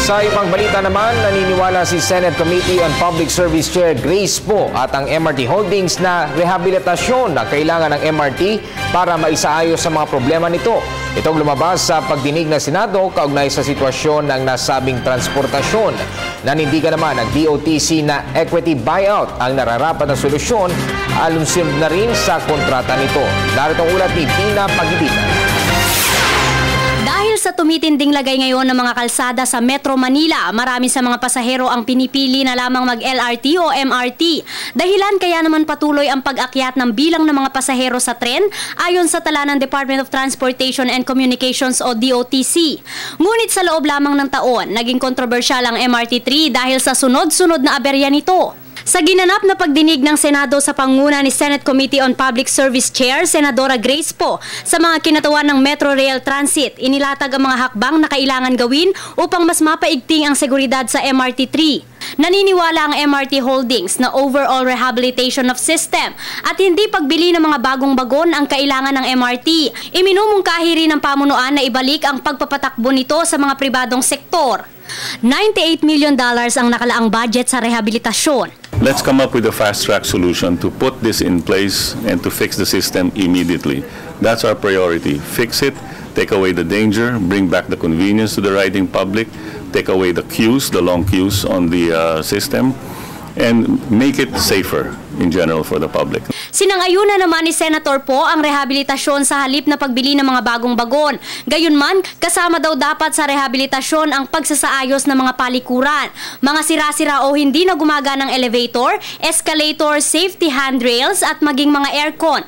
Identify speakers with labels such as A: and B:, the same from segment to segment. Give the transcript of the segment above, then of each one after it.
A: Sa ibang balita naman, naniniwala si Senate Committee on Public Service Chair Grace Poe at ang MRT Holdings na rehabilitasyon na kailangan ng MRT para maisaayos sa mga problema nito. Itong lumabas sa pagdinig ng Senado kaugnay sa sitwasyon ng nasabing transportasyon. Nanindigan naman ang DOTC na equity buyout ang nararapat na solusyon alunsod na rin sa kontrata nito. Narito ang ulat ni Tina Pagibitan.
B: Dahil sa tumitinding lagay ngayon ng mga kalsada sa Metro Manila, marami sa mga pasahero ang pinipili na lamang mag-LRT o MRT. Dahilan kaya naman patuloy ang pag-akyat ng bilang ng mga pasahero sa tren ayon sa tala ng Department of Transportation and Communications o DOTC. Ngunit sa loob lamang ng taon, naging kontrobersyal ang MRT3 dahil sa sunod-sunod na aberya nito. Sa ginanap na pagdinig ng Senado sa pangunguna ni Senate Committee on Public Service Chair, Senadora Grace Poe, sa mga kinatawan ng Metro Rail Transit, inilatag ang mga hakbang na kailangan gawin upang mas mapaigting ang seguridad sa MRT3. Naniniwala ang MRT Holdings na overall rehabilitation of system at hindi pagbili ng mga bagong bagon ang kailangan ng MRT. Iminumungkahi rin ng pamunuan na ibalik ang pagpapatakbo nito sa mga pribadong sektor. $98 million ang nakalaang budget sa rehabilitasyon.
C: Let's come up with a fast-track solution to put this in place and to fix the system immediately. That's our priority. Fix it, take away the danger, bring back the convenience to the riding public, take away the queues, the long queues on the system, and make it safer in general for the public.
B: Sinang-ayunan naman ni Senator Poe ang rehabilitasyon sa halip na pagbili ng mga bagong bagon. Gayunman, kasama daw dapat sa rehabilitasyon ang pagsasaayos ng mga palikuran, mga sira-sira o hindi na gumaganang elevator, escalator, safety handrails at maging mga aircon.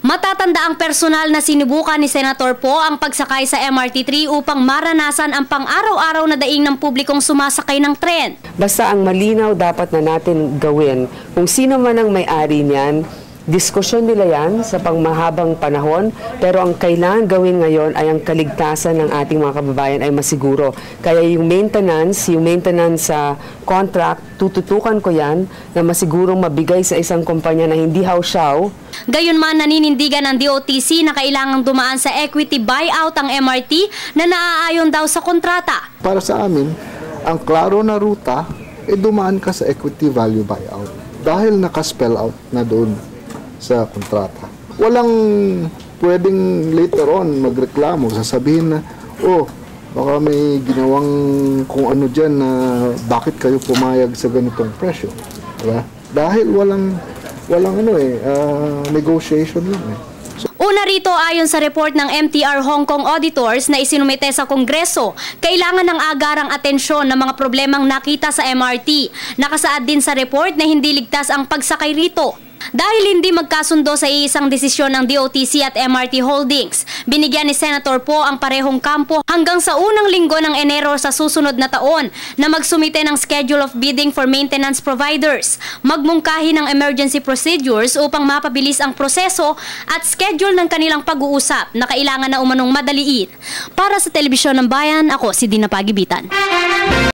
B: Matatanda ang personal na sinubukan ni Senator Poe ang pagsakay sa MRT3 upang maranasan ang pang-araw-araw na daing ng publikong sumasakay ng tren.
D: Basta ang malinaw dapat na natin gawin, kung sino man ang may-ari niyan, diskusyon nila yan sa pangmahabang panahon, pero ang kailangan gawin ngayon ay ang kaligtasan ng ating mga kababayan ay masiguro. Kaya yung maintenance sa contract, tututukan ko yan na masigurong mabigay sa isang kumpanya na hindi hausyaw.
B: Gayunman, naninindigan ng DOTC na kailangang dumaan sa equity buyout ang MRT na naaayon daw sa kontrata.
E: Para sa amin, ang klaro na ruta, dumaan ka sa equity value buyout dahil naka-spell out na doon sa kontrata. Walang pwedeng later on magreklamo, sasabihin na, oh, baka may ginawang kung ano dyan na bakit kayo pumayag sa ganitong presyo. Diba? Dahil walang negotiation lang eh.
B: Una rito, ayon sa report ng MTR Hong Kong Auditors na isinumite sa Kongreso, kailangan ng agarang atensyon ng mga problemang nakita sa MRT. Nakasaad din sa report na hindi ligtas ang pagsakay rito. Dahil hindi magkasundo sa iisang desisyon ng DOTC at MRT Holdings, binigyan ni Senator Poe ang parehong kampo hanggang sa unang linggo ng Enero sa susunod na taon na magsumite ng schedule of bidding for maintenance providers, magmungkahi ng emergency procedures upang mapabilis ang proseso at schedule ng kanilang pag-uusap na kailangan na umanong madaliin. Para sa Telebisyon ng Bayan, ako si Dina Pagibitan.